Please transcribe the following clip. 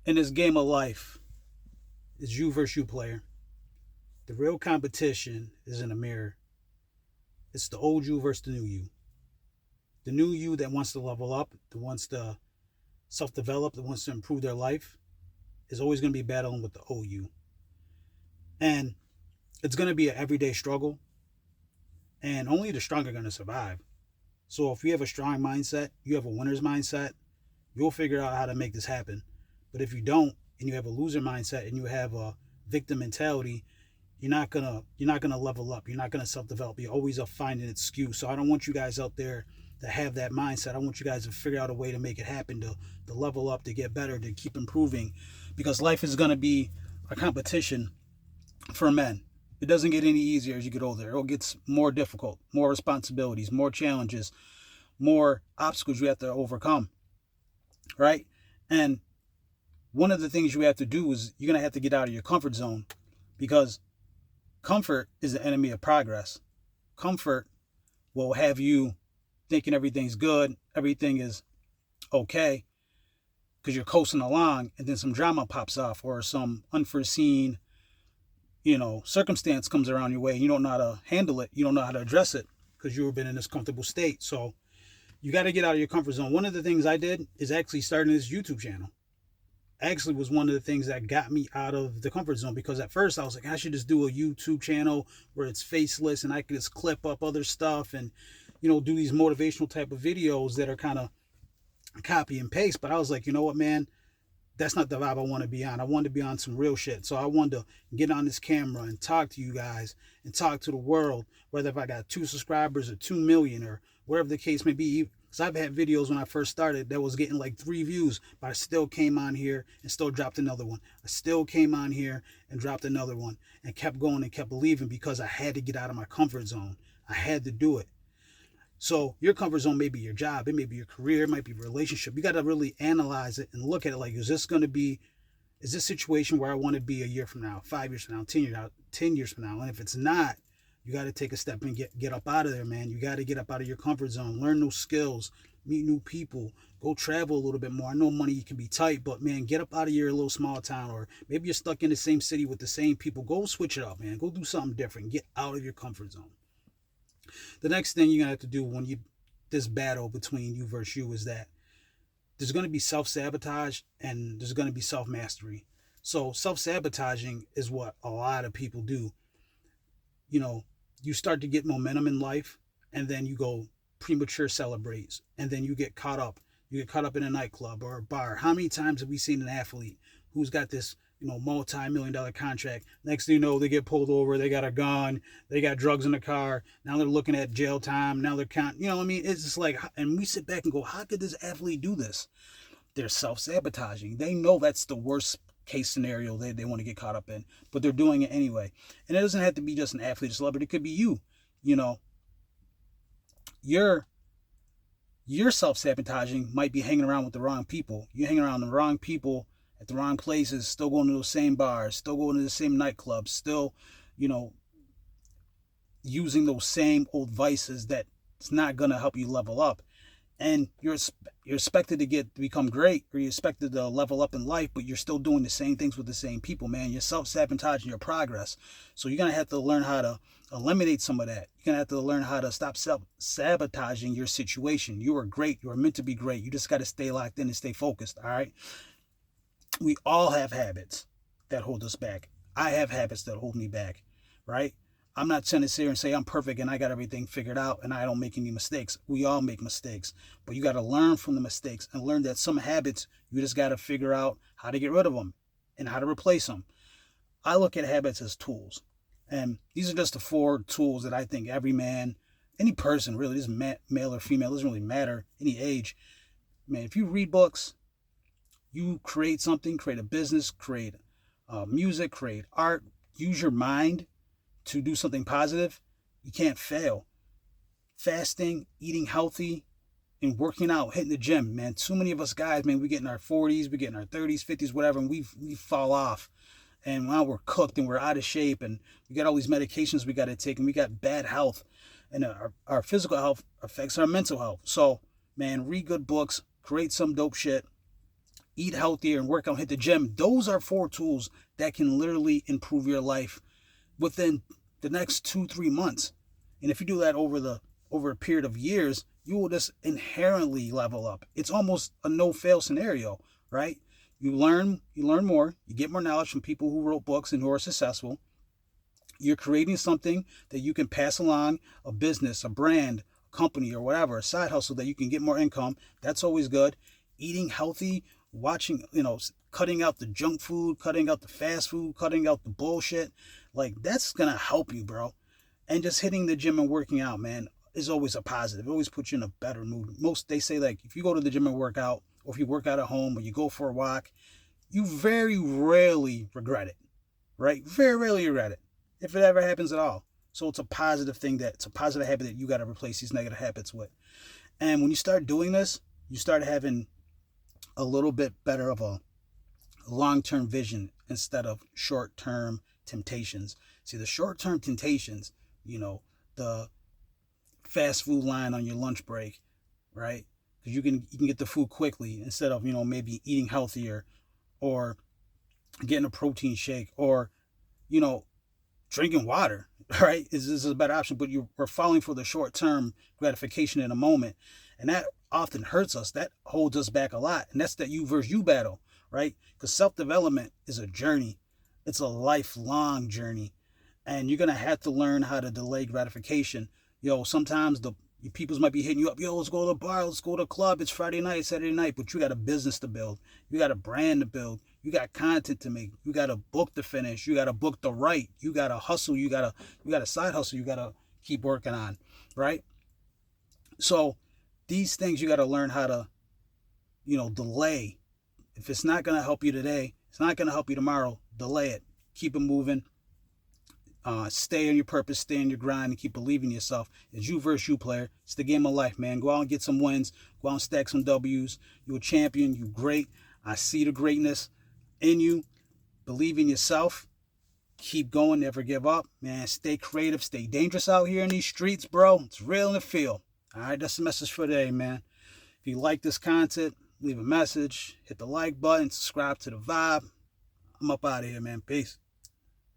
In this game of life, it's you versus you, player. The real competition is in the mirror. It's the old you versus the new you. The new you that wants to level up, that wants to self develop, that wants to improve their life, is always going to be battling with the old you. And it's going to be an everyday struggle, and only the strong are going to survive. So if you have a strong mindset, you have a winner's mindset, you'll figure out how to make this happen. But if you don't, and you have a loser mindset and you have a victim mentality, you're not gonna level up. You're not gonna self develop. You're always find an excuse. So I don't want you guys out there to have that mindset. I want you guys to figure out a way to make it happen, to level up, to get better, to keep improving, because life is gonna be a competition for men. It doesn't get any easier as you get older. It gets more difficult, more responsibilities, more challenges, more obstacles you have to overcome, right? And one of the things you have to do is you're going to have to get out of your comfort zone, because comfort is the enemy of progress. Comfort will have you thinking everything's good, everything is okay, because you're coasting along, and then some drama pops off or some unforeseen, circumstance comes around your way, and you don't know how to handle it. You don't know how to address it because you've been in this comfortable state. So you got to get out of your comfort zone. One of the things I did is actually starting this YouTube channel. Actually was one of the things that got me out of the comfort zone, because at first I was like, I should just do a YouTube channel where it's faceless and I can just clip up other stuff and do these motivational type of videos that are kind of copy and paste. But I was like, you know what, man, that's not the vibe I want to be on. I want to be on some real shit. So I wanted to get on this camera and talk to you guys and talk to the world, whether if I got 2 subscribers or 2 million or whatever the case may be. Because I've had videos when I first started that was getting like 3 views, but I still came on here and still dropped another one. I still came on here and dropped another one and kept going and kept believing, because I had to get out of my comfort zone. I had to do it. So your comfort zone may be your job, it may be your career, it might be a relationship. You got to really analyze it and look at it like, is this situation where I want to be a year from now, 5 years from now, 10 years from now? And if it's not, you got to take a step and get up out of there, man. You got to get up out of your comfort zone, learn new skills, meet new people, go travel a little bit more. I know money can be tight, but man, get up out of your little small town, or maybe you're stuck in the same city with the same people. Go switch it up, man. Go do something different. Get out of your comfort zone. The next thing you're gonna have to do when this battle between you versus you is that there's gonna be self-sabotage and there's gonna be self-mastery. So self-sabotaging is what a lot of people do. You start to get momentum in life, and then you go premature celebrates, and then you get caught up. You get caught up in a nightclub or a bar. How many times have we seen an athlete who's got this, multi-million-dollar contract? Next thing you know, they get pulled over, they got a gun, they got drugs in the car. Now they're looking at jail time. Now they're counting. It's just like, and we sit back and go, how could this athlete do this? They're self-sabotaging. They know that's the worst case scenario they want to get caught up in, but they're doing it anyway. And it doesn't have to be just an athlete, a celebrity. It could be you. You're self-sabotaging might be hanging around with the wrong people. You're hanging around the wrong people at the wrong places, still going to those same bars, still going to the same nightclubs, still, using those same old vices that it's not going to help you level up. And you're expected to become great, or you're expected to level up in life, but you're still doing the same things with the same people, man. You're self-sabotaging your progress. So you're going to have to learn how to eliminate some of that. You're going to have to learn how to stop self-sabotaging your situation. You are great. You are meant to be great. You just got to stay locked in and stay focused, all right? We all have habits that hold us back. I have habits that hold me back, right? I'm not trying to sit here and say I'm perfect and I got everything figured out and I don't make any mistakes. We all make mistakes, but you got to learn from the mistakes and learn that some habits, you just got to figure out how to get rid of them and how to replace them. I look at habits as tools, and these are just the 4 tools that I think every man, any person really, doesn't male or female, doesn't really matter, any age. Man, if you read books, you create something, create a business, create music, create art, use your mind to do something positive, you can't fail. Fasting, eating healthy, and working out, hitting the gym, man. Too many of us guys, man, we get in our 40s, we get in our 30s, 50s, whatever, and we fall off. And now we're cooked and we're out of shape, and we got all these medications we got to take, and we got bad health. And our physical health affects our mental health. So, man, read good books, create some dope shit, eat healthier and work out, hit the gym. Those are 4 tools that can literally improve your life within the next 2-3 months. And if you do that over a period of years, you will just inherently level up. It's almost a no-fail scenario, right? You learn more, you get more knowledge from people who wrote books and who are successful. You're creating something that you can pass along, a business, a brand, a company, or whatever, a side hustle that you can get more income. That's always good. Eating healthy, watching, cutting out the junk food, cutting out the fast food, cutting out the bullshit. Like, that's going to help you, bro. And just hitting the gym and working out, man, is always a positive. It always puts you in a better mood. They say, like, if you go to the gym and work out, or if you work out at home, or you go for a walk, you very rarely regret it, right? Very rarely regret it, if it ever happens at all. So it's a positive habit that you got to replace these negative habits with. And when you start doing this, you start having a little bit better of a long-term vision instead of short-term temptations. See, the short-term temptations, the fast food line on your lunch break, right? Because you can get the food quickly instead of, maybe eating healthier, or getting a protein shake, or, drinking water, right? This is a better option, but we're falling for the short-term gratification in a moment. And that often hurts us. That holds us back a lot. And that's that you versus you battle, right? Because self-development is a journey. It's a lifelong journey. And you're going to have to learn how to delay gratification. Sometimes the people might be hitting you up. Let's go to the bar. Let's go to the club. It's Friday night, Saturday night. But you got a business to build. You got a brand to build. You got content to make. You got a book to finish. You got a book to write. You got a hustle. You got a side hustle you got to keep working on, right? So these things you got to learn how to, delay. If it's not going to help you today, it's not going to help you tomorrow. Delay it. Keep it moving. Stay on your purpose, stay on your grind, and keep believing in yourself. It's you versus you, player. It's the game of life, man. Go out and get some wins. Go out and stack some W's. You're a champion. You're great. I see the greatness in you. Believe in yourself. Keep going. Never give up, man. Stay creative. Stay dangerous out here in these streets, bro. It's real in the field. All right, that's the message for today, man. If you like this content, leave a message. Hit the like button. Subscribe to the vibe. I'm up out of here, man. Peace.